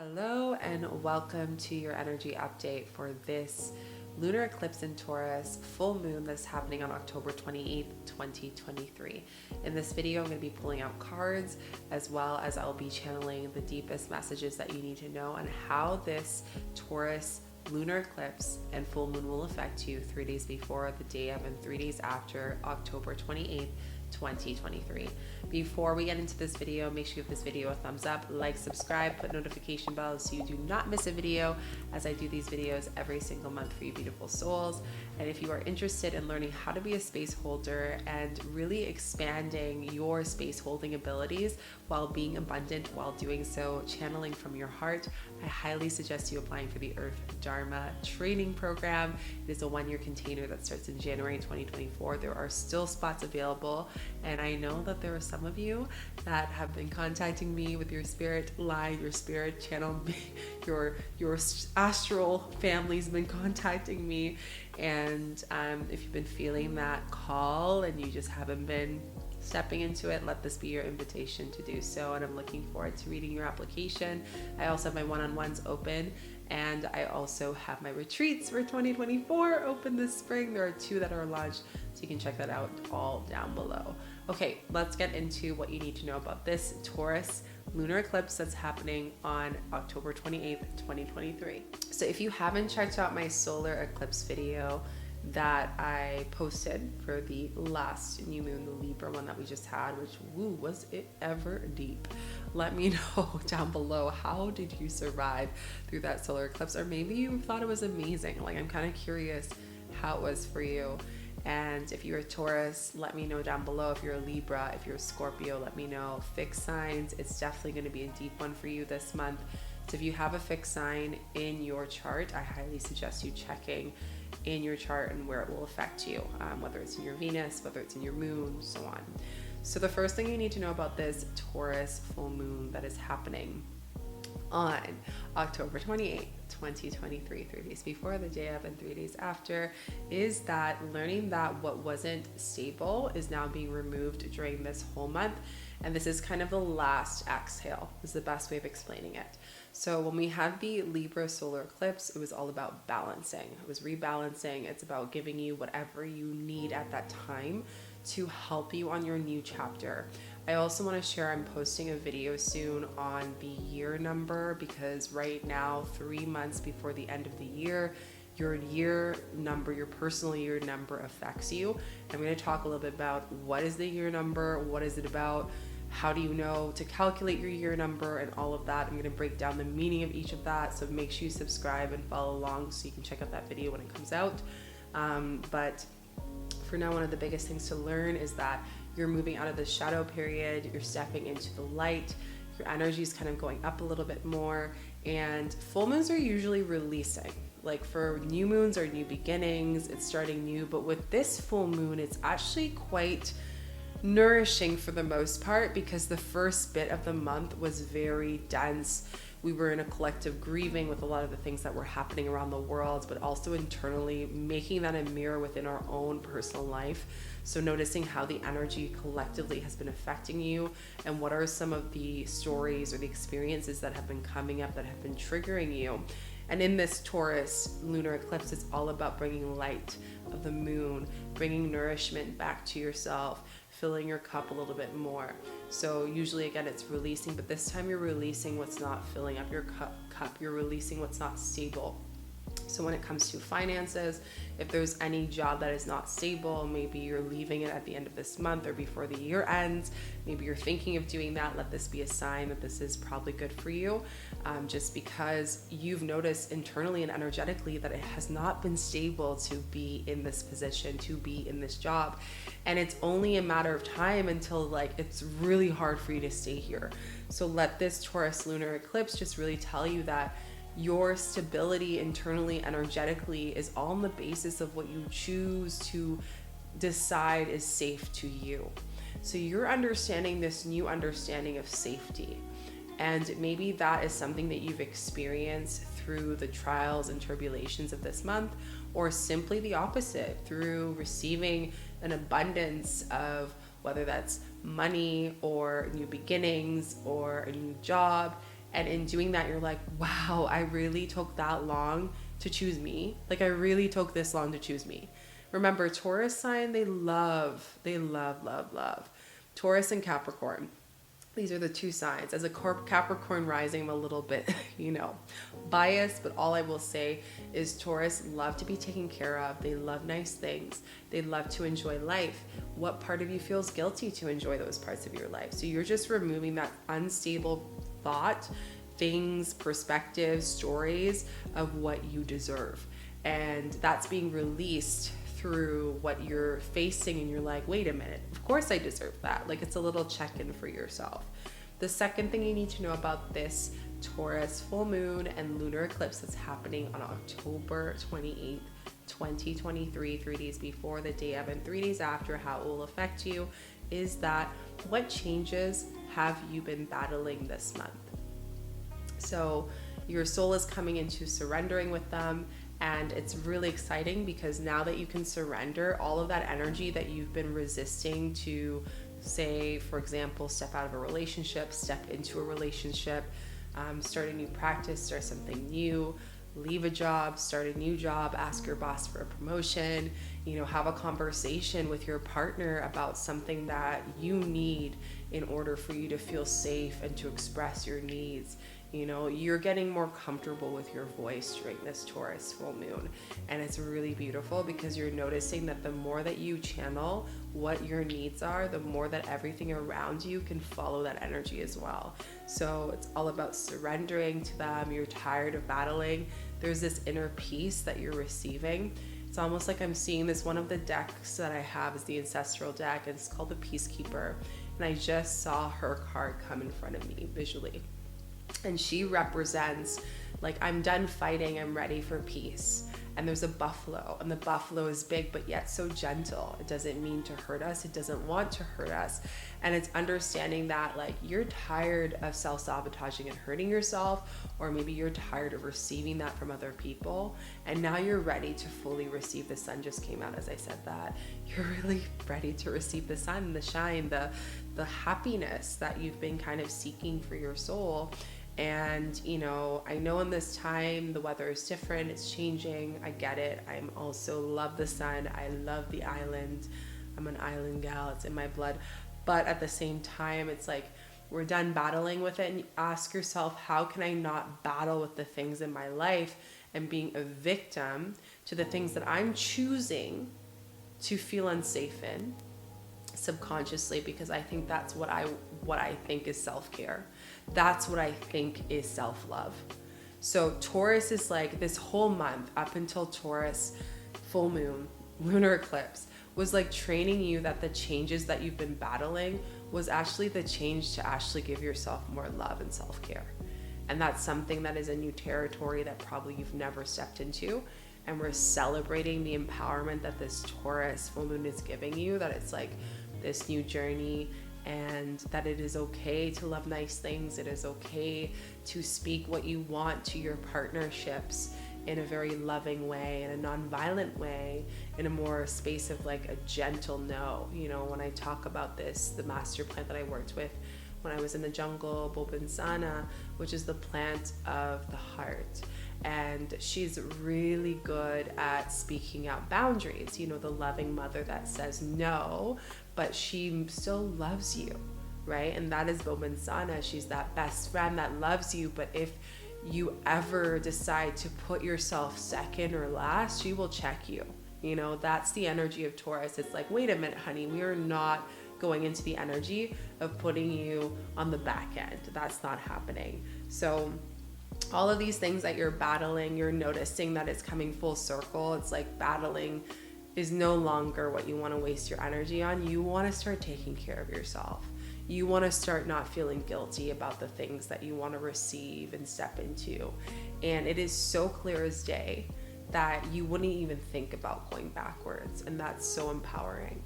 Hello and welcome to your energy update for this lunar eclipse in Taurus full moon that's happening on October 28th, 2023. In this video, I'm going to be pulling out cards as well as I'll be channeling the deepest messages that you need to know on how this Taurus lunar eclipse and full moon will affect you 3 days before, the day of, and 3 days after October 28th, 2023. Before we get into this video, make sure you give this video a thumbs up, like, subscribe, put notification bells so you do not miss a video, as I do these videos every single month for you beautiful souls. And if you are interested in learning how to be a space holder and really expanding your space holding abilities while being abundant while doing so, channeling from your heart, I highly suggest you applying for the Earth Dharma training program. It is a 1-year container that starts in January 2024. There are still spots available, and I know that there are some of you that have been contacting me with your spirit line, your spirit channel, your astral family's been contacting me, and if you've been feeling that call and you just haven't been stepping into it, let this be your invitation to do so, and I'm looking forward to reading your application. I also have my one-on-ones open, and I also have my retreats for 2024 open this spring. There are 2 that are launched, so you can check that out all down below. Okay, let's get into what you need to know about this Taurus lunar eclipse that's happening on October 28th, 2023. So if you haven't checked out my solar eclipse video that I posted for the last new moon, the Libra one that we just had, which, woo, was it ever deep? Let me know down below, how did you survive through that solar eclipse? Or maybe you thought it was amazing. Like, I'm kind of curious how it was for you. And if you're a Taurus, let me know down below. If you're a Libra, if you're a Scorpio, let me know. Fixed signs, it's definitely going to be a deep one for you this month. So if you have a fixed sign in your chart, I highly suggest you checking in your chart and where it will affect you, whether it's in your Venus, whether it's in your moon, so on. So the first thing you need to know about this Taurus full moon that is happening on October 28th, 2023, 3 days before, the day of, and 3 days after, is that learning that what wasn't stable is now being removed during this whole month. And this is kind of the last exhale, is the best way of explaining it. So when we had the Libra solar eclipse, it was all about balancing. It was rebalancing. It's about giving you whatever you need at that time to help you on your new chapter. I also want to share, I'm posting a video soon on the year number, because right now, 3 months before the end of the year, your year number, your personal year number affects you. I'm going to talk a little bit about what is the year number, what is it about, how do you know to calculate your year number, and all of that. I'm going to break down the meaning of each of that, so make sure you subscribe and follow along so you can check out that video when it comes out. But for now, one of the biggest things to learn is that you're moving out of the shadow period, you're stepping into the light, your energy is kind of going up a little bit more, and full moons are usually releasing. Like for new moons or new beginnings, it's starting new, but with this full moon, it's actually quite nourishing for the most part, because the first bit of the month was very dense. We were in a collective grieving with a lot of the things that were happening around the world, but also internally making that a mirror within our own personal life. So noticing how the energy collectively has been affecting you, and what are some of the stories or the experiences that have been coming up that have been triggering you. And in this Taurus lunar eclipse, it's all about bringing light of the moon, bringing nourishment back to yourself, filling your cup a little bit more. So usually, again, it's releasing, but this time you're releasing what's not filling up your cup. You're releasing what's not stable. So when it comes to finances, if there's any job that is not stable, maybe you're leaving it at the end of this month or before the year ends, maybe you're thinking of doing that, let this be a sign that this is probably good for you, just because you've noticed internally and energetically that it has not been stable to be in this position, to be in this job. And it's only a matter of time until, like, it's really hard for you to stay here. So let this Taurus lunar eclipse just really tell you that your stability internally, energetically, is all on the basis of what you choose to decide is safe to you. So you're understanding this new understanding of safety. And maybe that is something that you've experienced through the trials and tribulations of this month, or simply the opposite, through receiving an abundance of, whether that's money or new beginnings or a new job, And in doing that, you're like, wow, I really took that long to choose me. Like, I really took this long to choose me. Remember, Taurus sign, they love. Taurus and Capricorn. These are the two signs. As a Capricorn rising, I'm a little bit, biased, but all I will say is Taurus love to be taken care of. They love nice things. They love to enjoy life. What part of you feels guilty to enjoy those parts of your life? So you're just removing that unstable thought, things, perspectives, stories of what you deserve. And that's being released through what you're facing, and you're like, wait a minute, of course I deserve that. Like, it's a little check-in for yourself. The second thing you need to know about this Taurus full moon and lunar eclipse that's happening on October 28th, 2023, 3 days before the day of and 3 days after, how it will affect you, is that what changes have you been battling this month? So your soul is coming into surrendering with them. And it's really exciting because now that you can surrender all of that energy that you've been resisting to, say, for example, step out of a relationship, step into a relationship, start a new practice, start something new, leave a job, start a new job, ask your boss for a promotion, have a conversation with your partner about something that you need in order for you to feel safe and to express your needs. You're getting more comfortable with your voice during this Taurus full moon. And it's really beautiful because you're noticing that the more that you channel what your needs are, the more that everything around you can follow that energy as well. So it's all about surrendering to them. You're tired of battling. There's this inner peace that you're receiving. It's almost like I'm seeing this. One of the decks that I have is the ancestral deck, and it's called the Peacekeeper. And I just saw her card come in front of me visually. And she represents, like, I'm done fighting, I'm ready for peace. And there's a buffalo, and the buffalo is big but yet so gentle. It doesn't mean to hurt us, it doesn't want to hurt us. And it's understanding that, like, you're tired of self-sabotaging and hurting yourself, or maybe you're tired of receiving that from other people, and now you're ready to fully receive. The sun just came out as I said that. You're really ready to receive the sun, the shine, the happiness that you've been kind of seeking for your soul. And I know in this time the weather is different, it's changing, I get it. I'm also love the sun, I love the island, I'm an island gal, it's in my blood. But at the same time, it's like we're done battling with it, and you ask yourself, how can I not battle with the things in my life and being a victim to the things that I'm choosing to feel unsafe in subconsciously? Because I think that's what I think is self-care. That's what I think is self-love. So Taurus is like this whole month up until Taurus full moon, lunar eclipse, was like training you that the changes that you've been battling was actually the change to actually give yourself more love and self-care. And that's something that is a new territory that probably you've never stepped into. And we're celebrating the empowerment that this Taurus full moon is giving you, that it's like this new journey, and that it is okay to love nice things. It is okay to speak what you want to your partnerships in a very loving way, in a non-violent way, in a more space of like a gentle no. When I talk about this, the master plant that I worked with when I was in the jungle, Bobinsana, which is the plant of the heart. And she's really good at speaking out boundaries, the loving mother that says no, but she still loves you, right? And that is Bobinsana. She's that best friend that loves you, but if you ever decide to put yourself second or last, she will check you. That's the energy of Taurus. It's like, wait a minute, honey, we are not going into the energy of putting you on the back end. That's not happening. So all of these things that you're battling, you're noticing that it's coming full circle. It's like battling is no longer what you want to waste your energy on. You want to start taking care of yourself. You want to start not feeling guilty about the things that you want to receive and step into. And it is so clear as day that you wouldn't even think about going backwards. And that's so empowering.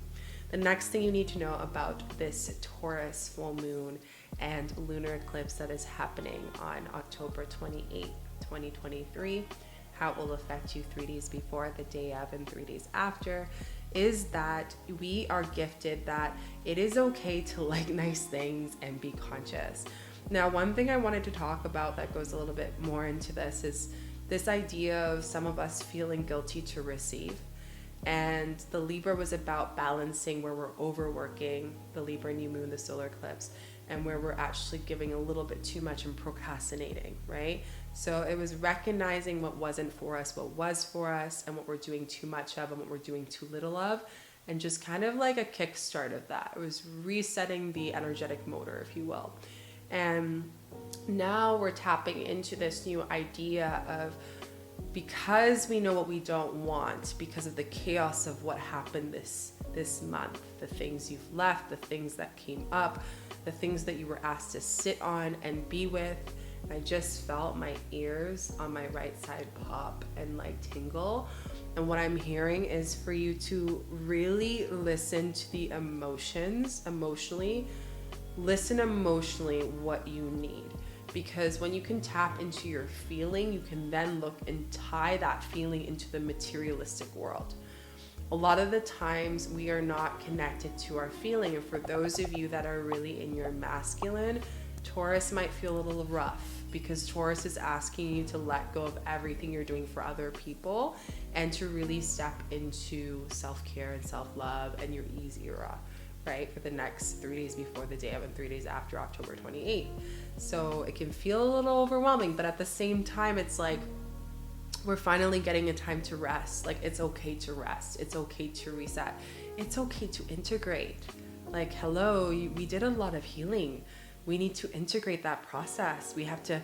The next thing you need to know about this Taurus full moon and lunar eclipse that is happening on October 28th, 2023, how it will affect you 3 days before, the day of, and 3 days after, is that we are gifted that it is okay to like nice things and be conscious. Now, one thing I wanted to talk about that goes a little bit more into this is this idea of some of us feeling guilty to receive. And the Libra was about balancing where we're overworking, the Libra new moon, the solar eclipse, and where we're actually giving a little bit too much and procrastinating, right? So it was recognizing what wasn't for us, what was for us, and what we're doing too much of and what we're doing too little of, and just kind of like a kickstart of that. It was resetting the energetic motor, if you will. And now we're tapping into this new idea of, because we know what we don't want, because of the chaos of what happened this month, the things you've left, the things that came up, the things that you were asked to sit on and be with. I just felt my ears on my right side pop and like tingle. And what I'm hearing is for you to really listen to the emotions, listen emotionally what you need. Because when you can tap into your feeling, you can then look and tie that feeling into the materialistic world. A lot of the times we are not connected to our feeling. And for those of you that are really in your masculine, Taurus might feel a little rough, because Taurus is asking you to let go of everything you're doing for other people and to really step into self-care and self-love and your ease era, right? For the next 3 days before the day of and 3 days after October 28th. So it can feel a little overwhelming, but at the same time, it's like, we're finally getting a time to rest. Like, it's okay to rest. It's okay to reset. It's okay to integrate. Like, hello, we did a lot of healing. We need to integrate that process. We have to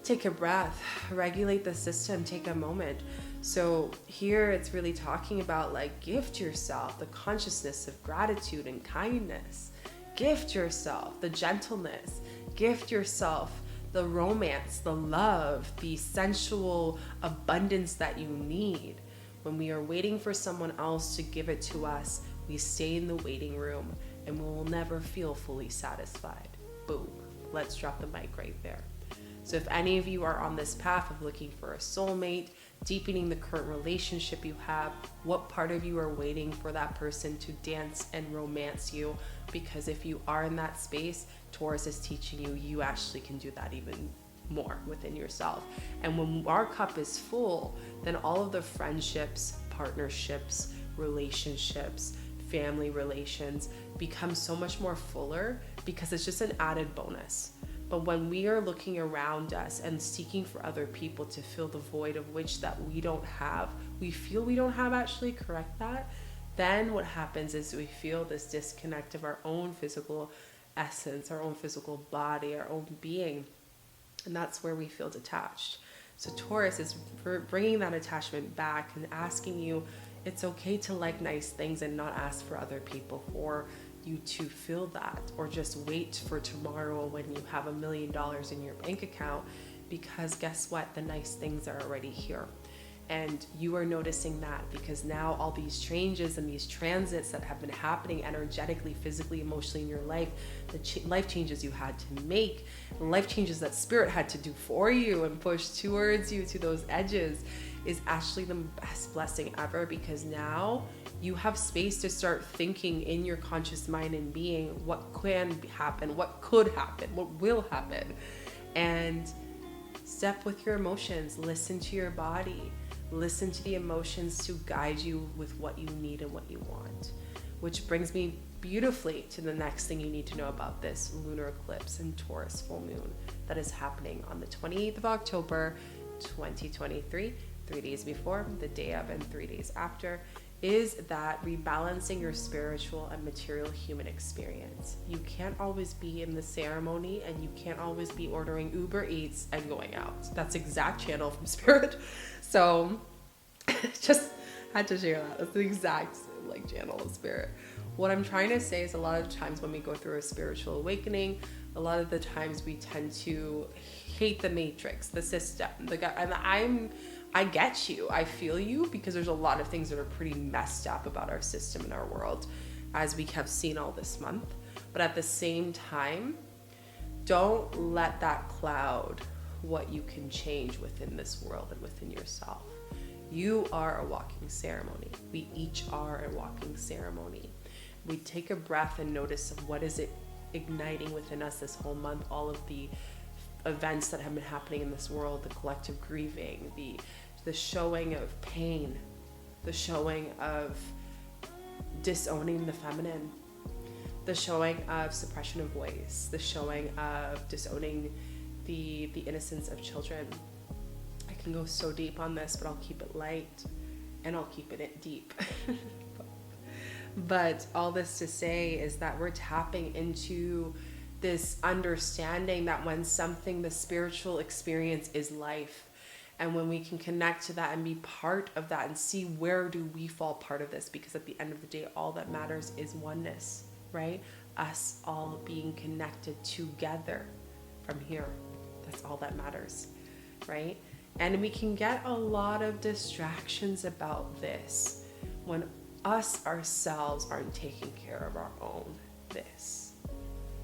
take a breath, regulate the system, take a moment. So here it's really talking about like, gift yourself the consciousness of gratitude and kindness. Gift yourself the gentleness. Gift yourself the romance, the love, the sensual abundance that you need. When we are waiting for someone else to give it to us, we stay in the waiting room and we will never feel fully satisfied. Boom. Let's drop the mic right there. So if any of you are on this path of looking for a soulmate, deepening the current relationship you have, what part of you are waiting for that person to dance and romance you? Because if you are in that space, Taurus is teaching you, you actually can do that even more within yourself. And when our cup is full, then all of the friendships, partnerships, relationships, family relations become so much more fuller, because it's just an added bonus. But when we are looking around us and seeking for other people to fill the void of which that we don't have, we feel we don't have, actually correct that, then what happens is we feel this disconnect of our own physical essence, our own physical body, our own being. And that's where we feel detached. So Taurus is bringing that attachment back and asking you, it's okay to like nice things and not ask for other people for you to feel that, or just wait for tomorrow when you have $1 million in your bank account, because guess what? The nice things are already here. And you are noticing that because now all these changes and these transits that have been happening energetically, physically, emotionally in your life, the life changes you had to make, and life changes that spirit had to do for you and push towards you to those edges, is actually the best blessing ever, because now you have space to start thinking in your conscious mind and being what can happen, what could happen, what will happen. And step with your emotions, listen to your body. Listen to the emotions to guide you with what you need and what you want. Which brings me beautifully to the next thing you need to know about this lunar eclipse and Taurus full moon that is happening on the 28th of October, 2023, 3 days before, the day of, and 3 days after, is that rebalancing your spiritual and material human experience. You can't always be in the ceremony, and you can't always be ordering Uber Eats and going out. That's exact channel from Spirit. So just had to share that. That's the exact channel of Spirit. What I'm trying to say is, a lot of times when we go through a spiritual awakening, a lot of the times we tend to hate the matrix, the system, and I get you, I feel you, because there's a lot of things that are pretty messed up about our system and our world, as we have seen all this month. But at the same time, don't let that cloud what you can change within this world and within yourself. You are a walking ceremony. We each are a walking ceremony. We take a breath and notice of what is it igniting within us this whole month, all of the events that have been happening in this world, the collective grieving, the showing of pain, the showing of disowning the feminine, the showing of suppression of voice, the showing of disowning the innocence of children. I can go so deep on this, but I'll keep it light and I'll keep it deep. But all this to say is that we're tapping into this understanding that when something, the spiritual experience is life. And when we can connect to that and be part of that and see where do we fall part of this, because at the end of the day, all that matters is oneness, right? Us all being connected together from here. That's all that matters, right? And we can get a lot of distractions about this when us ourselves aren't taking care of our own this.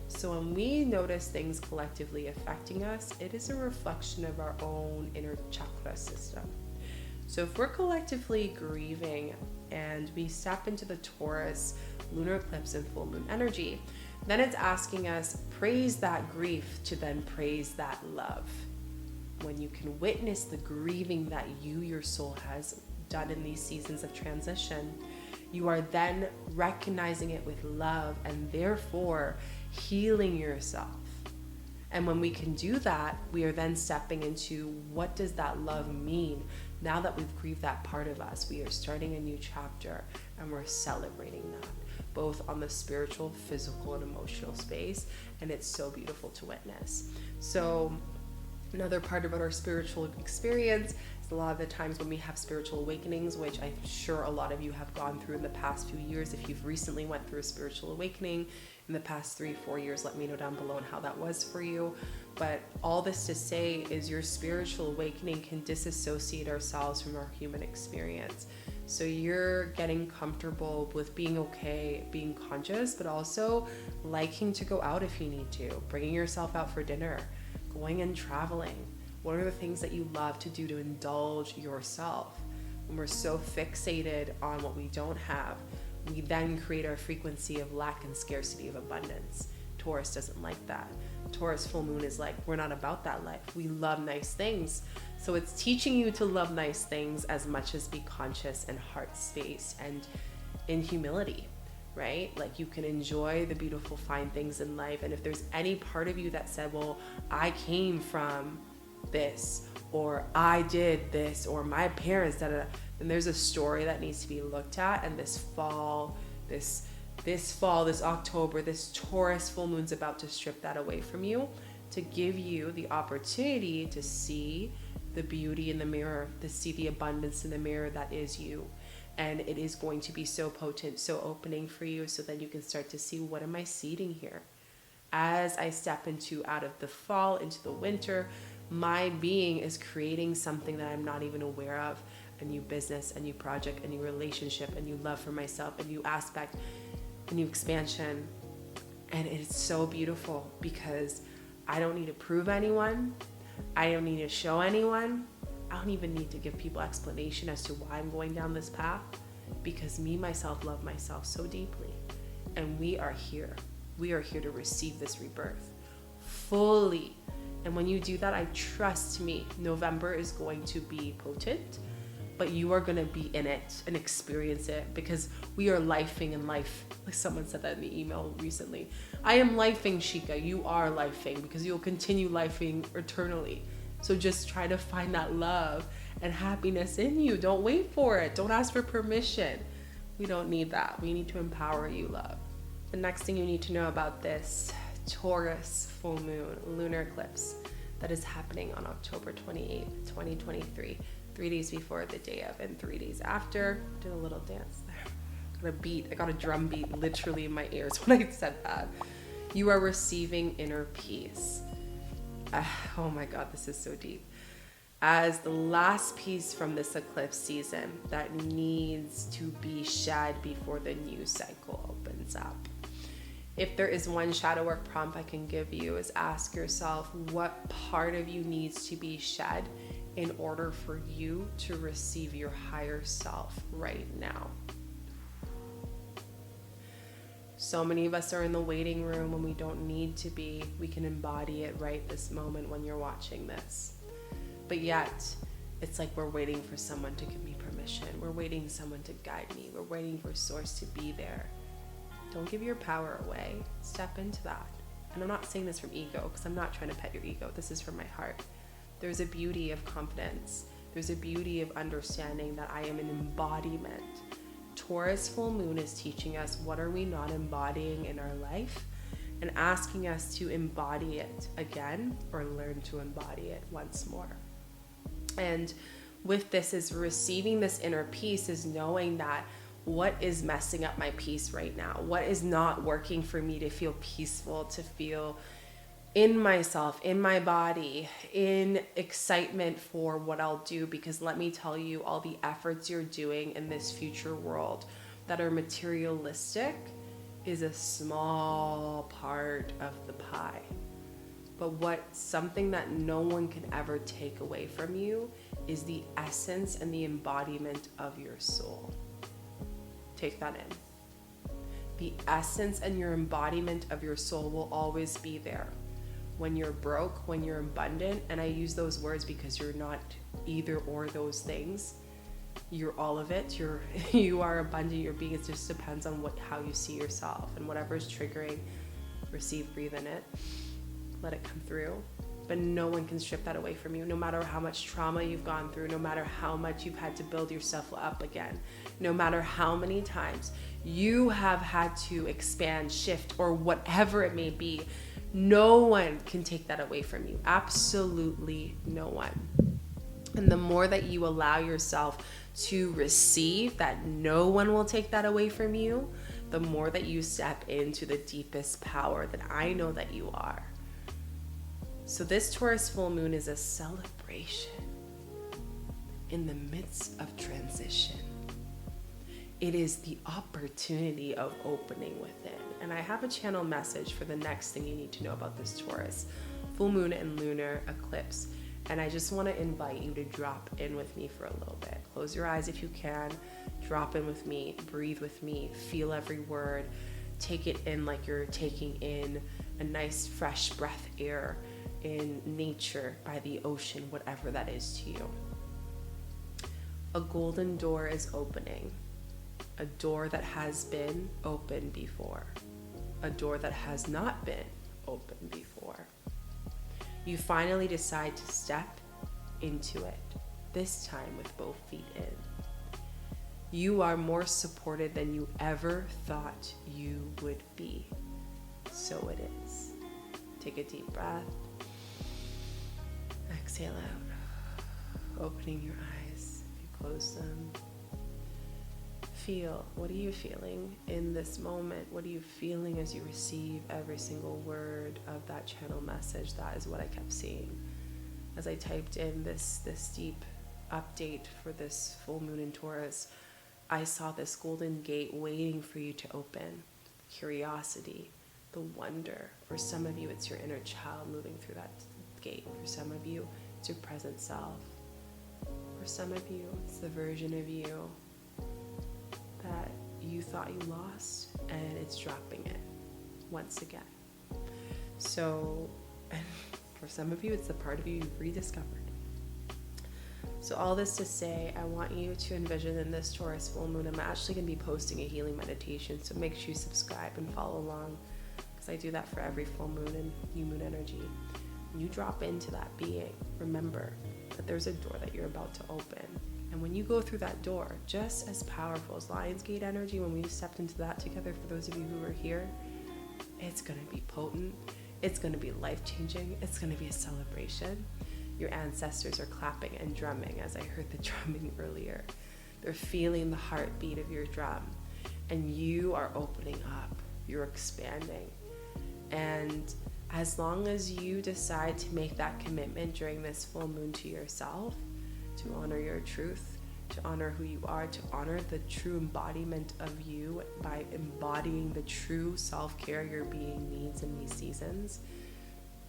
So when we notice things collectively affecting us, it is a reflection of our own inner chakra system. So if we're collectively grieving and we step into the Taurus lunar eclipse and full moon energy, then it's asking us, praise that grief to then praise that love. When you can witness the grieving that your soul has done in these seasons of transition, you are then recognizing it with love and therefore healing yourself. And when we can do that, we are then stepping into what does that love mean? Now that we've grieved that part of us, we are starting a new chapter and we're celebrating that, both on the spiritual, physical, and emotional space. And it's so beautiful to witness. So another part about our spiritual experience is a lot of the times when we have spiritual awakenings, which I'm sure a lot of you have gone through in the past few years. If you've recently went through a spiritual awakening in the past 3-4 years, let me know down below on how that was for you. But all this to say is your spiritual awakening can disassociate ourselves from our human experience. So you're getting comfortable with being okay, being conscious, but also liking to go out if you need to, bringing yourself out for dinner, going and traveling. What are the things that you love to do to indulge yourself? When we're so fixated on what we don't have, we then create our frequency of lack and scarcity of abundance. Taurus doesn't like that. Taurus full moon is like, we're not about that life. We love nice things. So it's teaching you to love nice things as much as be conscious and heart space and in humility, right? Like you can enjoy the beautiful, fine things in life. And if there's any part of you that said, well, I came from this, or I did this, or my parents, then there's a story that needs to be looked at. And this fall, this October, this Taurus full moon's about to strip that away from you, to give you the opportunity to see the beauty in the mirror, to see the abundance in the mirror that is you. And it is going to be so potent, so opening for you, so then you can start to see, what am I seeding here? As I step out of the fall into the winter, my being is creating something that I'm not even aware of. A new business, a new project, a new relationship, a new love for myself, a new aspect, a new expansion. And it's so beautiful because I don't need to prove anyone. I don't need to show anyone. I don't even need to give people explanation as to why I'm going down this path, because me, myself, love myself so deeply. And we are here. We are here to receive this rebirth fully. And when you do that, I trust me, November is going to be potent, but you are going to be in it and experience it, because we are lifing in life. Like someone said that in the email recently. I am lifing, 𝐥𝐤𝐤. You are lifing, because you'll continue lifing eternally. So just try to find that love and happiness in you. Don't wait for it. Don't ask for permission. We don't need that. We need to empower you, love. The next thing you need to know about this Taurus full moon lunar eclipse that is happening on October 28th, 2023. 3 days before, the day of, and 3 days after. Did a little dance there. I got a drum beat literally in my ears when I said that. You are receiving inner peace. Oh my God, this is so deep. As the last piece from this eclipse season that needs to be shed before the new cycle opens up. If there is one shadow work prompt I can give you, is ask yourself, what part of you needs to be shed in order for you to receive your higher self right now? So many of us are in the waiting room when we don't need to be. We can embody it right this moment when you're watching this. But yet, it's like we're waiting for someone to give me permission. We're waiting for someone to guide me. We're waiting for source to be there. Don't give your power away. Step into that. And I'm not saying this from ego, because I'm not trying to pet your ego. This is from my heart. There's a beauty of confidence. There's a beauty of understanding that I am an embodiment. Taurus full moon is teaching us what are we not embodying in our life, and asking us to embody it again, or learn to embody it once more. And with this is receiving this inner peace, is knowing that what is messing up my peace right now, what is not working for me to feel peaceful, to feel in myself, in my body, in excitement for what I'll do. Because let me tell you, all the efforts you're doing in this future world that are materialistic is a small part of the pie. But something that no one can ever take away from you is the essence and the embodiment of your soul. Take that in. The essence and your embodiment of your soul will always be there. When you're broke, when you're abundant, and I use those words because you're not either or those things. You're all of it. You are abundant. Your being, it just depends on how you see yourself, and whatever's triggering, receive, breathe in it. Let it come through. But no one can strip that away from you, no matter how much trauma you've gone through, no matter how much you've had to build yourself up again, no matter how many times you have had to expand, shift, or whatever it may be. No one can take that away from you. Absolutely no one. And the more that you allow yourself to receive that no one will take that away from you, the more that you step into the deepest power that I know that you are. So this Taurus full moon is a celebration in the midst of transition. It is the opportunity of opening within. And I have a channel message for the next thing you need to know about this Taurus full moon and lunar eclipse. And I just want to invite you to drop in with me for a little bit. Close your eyes if you can. Drop in with me. Breathe with me. Feel every word. Take it in like you're taking in a nice fresh breath air in nature, by the ocean, whatever that is to you. A golden door is opening. A door that has been opened before. A door that has not been opened before. You finally decide to step into it, this time with both feet in. You are more supported than you ever thought you would be. So it is. Take a deep breath. Exhale out. Opening your eyes. You close them. Feel. What are you feeling in this moment? What are you feeling as you receive every single word of that channel message? That is what I kept seeing as I typed in this deep update for this full moon in Taurus. I saw this golden gate waiting for you to open. Curiosity, the wonder. For some of you, it's your inner child moving through that gate. For some of you, it's your present self. For some of you, it's the version of you that you thought you lost, and it's dropping it once again. So, and for some of you, it's the part of you you've rediscovered. So all this to say, I want you to envision in this Taurus full moon, I'm actually going to be posting a healing meditation, so make sure you subscribe and follow along, because I do that for every full moon and new moon energy. When you drop into that being, remember that there's a door that you're about to open. And when you go through that door, just as powerful as Lionsgate energy, when we stepped into that together, for those of you who were here, it's going to be potent. It's going to be life-changing. It's going to be a celebration. Your ancestors are clapping and drumming, as I heard the drumming earlier. They're feeling the heartbeat of your drum. And you are opening up. You're expanding. And as long as you decide to make that commitment during this full moon to yourself, to honor your truth, to honor who you are, to honor the true embodiment of you by embodying the true self-care your being needs in these seasons,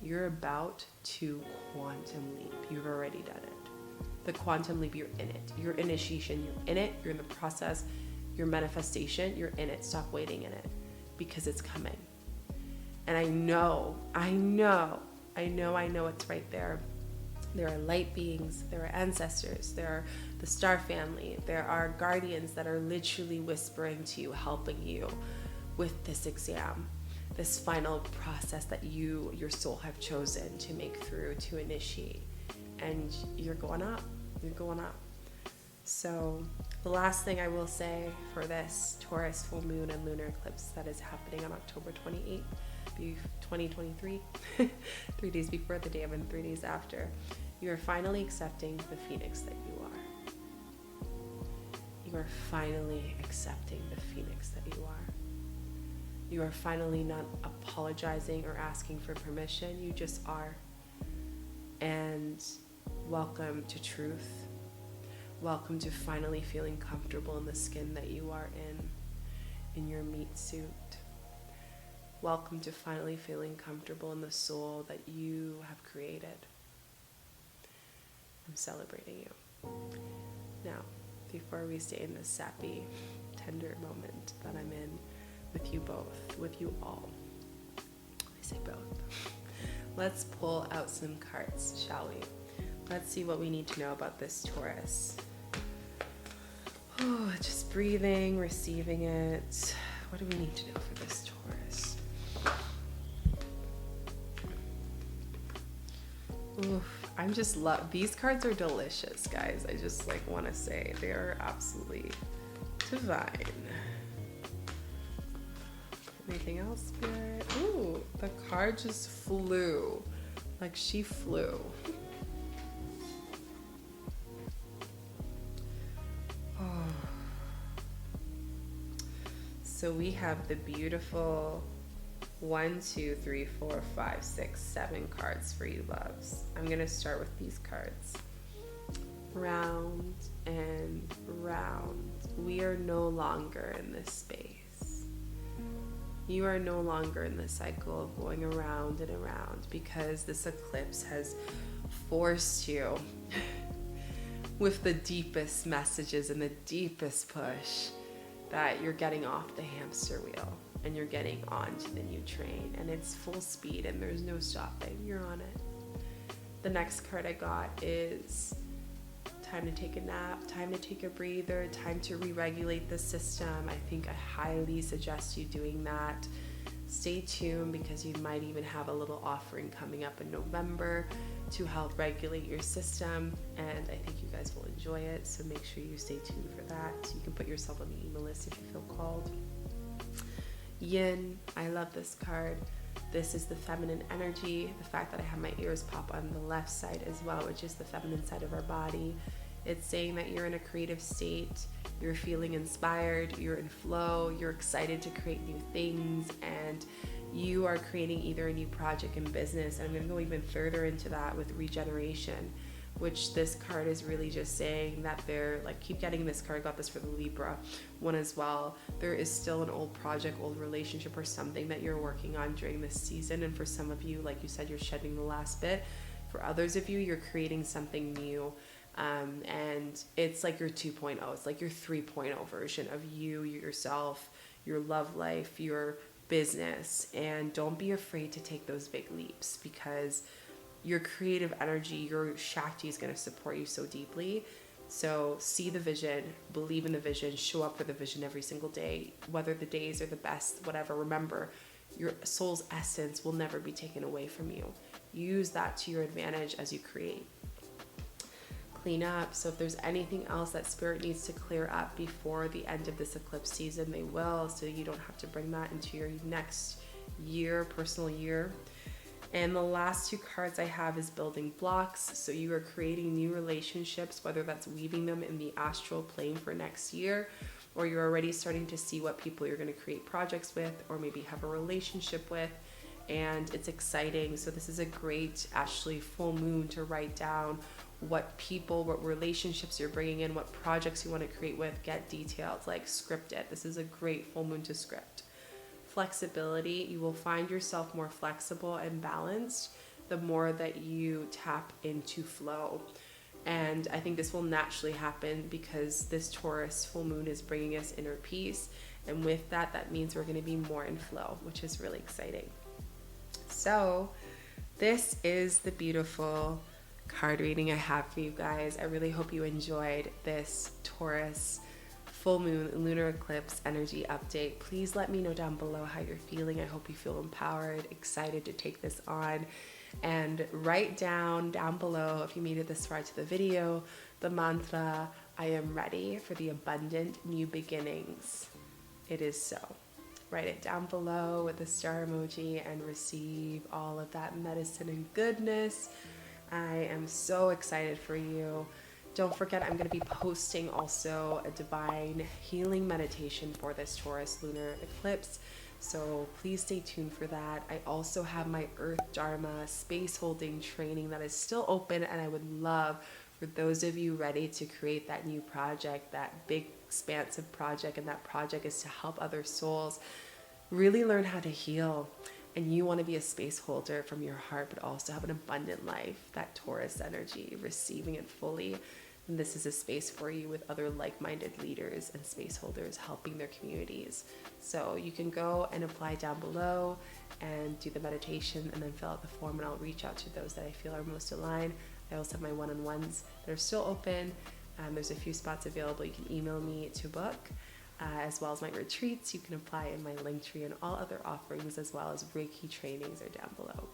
you're about to quantum leap. You've already done it. The quantum leap, you're in it. Your initiation, you're in it. You're in the process. Your manifestation, you're in it. Stop waiting in it. because it's coming. And I know it's right there. There are light beings, there are ancestors, there are the star family, there are guardians that are literally whispering to you, helping you with this exam, this final process that your soul have chosen to make through, to initiate. And you're going up. So the last thing I will say for this Taurus full moon and lunar eclipse that is happening on October 28th, 2023, 3 days before the day of and 3 days after, you are finally accepting the phoenix that you are. You are finally accepting the phoenix that you are. You are finally not apologizing or asking for permission. You just are. And welcome to truth. Welcome to finally feeling comfortable in the skin that you are in your meat suit. Welcome to finally feeling comfortable in the soul that you have created. I'm celebrating you. Now, before we stay in this sappy, tender moment that I'm in with you both, with you all, I say both, let's pull out some cards, shall we? Let's see what we need to know about this Taurus. Oh, just breathing, receiving it. What do we need to know for this Taurus? Oof, I'm just these cards are delicious, guys. I just want to say they are absolutely divine. Anything else, Spirit? Ooh, the card just flew. Like she flew. Oh. So we have the beautiful 1, 2, 3, 4, 5, 6, 7 cards for you, loves. I'm going to start with these cards. Round and round. We are no longer in this space. You are no longer in the cycle of going around and around, because this eclipse has forced you with the deepest messages and the deepest push that you're getting off the hamster wheel and you're getting onto the new train, and it's full speed and there's no stopping. You're on it. The next card I got is time to take a nap, time to take a breather, time to re-regulate the system. I think I highly suggest you doing that. Stay tuned, because you might even have a little offering coming up in November to help regulate your system, and I think you guys will enjoy it, so make sure you stay tuned for that. You can put yourself on the email list if you feel called. Yin, I love this card. This is the feminine energy, the fact that I have my ears pop on the left side as well, which is the feminine side of our body. It's saying that you're in a creative state, you're feeling inspired, you're in flow, you're excited to create new things, and you are creating either a new project in business. And I'm going to go even further into that with regeneration, which this card is really just saying that they're keep getting this card. I got this for the Libra one as well. There is still an old project, old relationship, or something that you're working on during this season. And for some of you, like you said, you're shedding the last bit. For others of you, you're creating something new. And it's like your 2.0. It's like your 3.0 version of you, yourself, your love life, your business. And don't be afraid to take those big leaps, because your creative energy, your Shakti is going to support you so deeply. So see the vision, believe in the vision, show up for the vision every single day, whether the days are the best, whatever. Remember, your soul's essence will never be taken away from you. Use that to your advantage as you create. Clean up. So if there's anything else that Spirit needs to clear up before the end of this eclipse season, they will, so you don't have to bring that into your next year, personal year. And the last 2 cards I have is building blocks. So you are creating new relationships, whether that's weaving them in the astral plane for next year, or you're already starting to see what people you're going to create projects with, or maybe have a relationship with, and it's exciting. So this is a great, actually, full moon to write down what people, what relationships you're bringing in, what projects you want to create with. Get detailed, script it. This is a great full moon to script. Flexibility, you will find yourself more flexible and balanced the more that you tap into flow. And I think this will naturally happen because this Taurus full moon is bringing us inner peace And with that, that means we're going to be more in flow, which is really exciting. So this is the beautiful card reading I have for you guys. I really hope you enjoyed this Taurus full moon lunar eclipse energy update. Please let me know down below how you're feeling. I hope you feel empowered, excited to take this on, and write down below, if you made it this far to the video, the mantra, I am ready for the abundant new beginnings. It is so. Write it down below with the star emoji and receive all of that medicine and goodness. I am so excited for you. Don't forget, I'm going to be posting also a divine healing meditation for this Taurus lunar eclipse. So please stay tuned for that. I also have my Earth Dharma space holding training that is still open, and I would love for those of you ready to create that new project, that big expansive project, and that project is to help other souls really learn how to heal. And you want to be a space holder from your heart, but also have an abundant life, that Taurus energy, receiving it fully. And this is a space for you with other like-minded leaders and space holders helping their communities. So you can go and apply down below and do the meditation, and then fill out the form, and I'll reach out to those that I feel are most aligned. I also have my one-on-ones that are still open. There's a few spots available. You can email me to book. As well as my retreats, you can apply in my Linktree, and all other offerings as well as Reiki trainings are down below.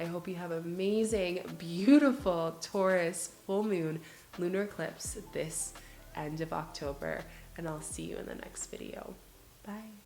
I hope you have an amazing, beautiful Taurus full moon lunar eclipse this end of October, and I'll see you in the next video. Bye.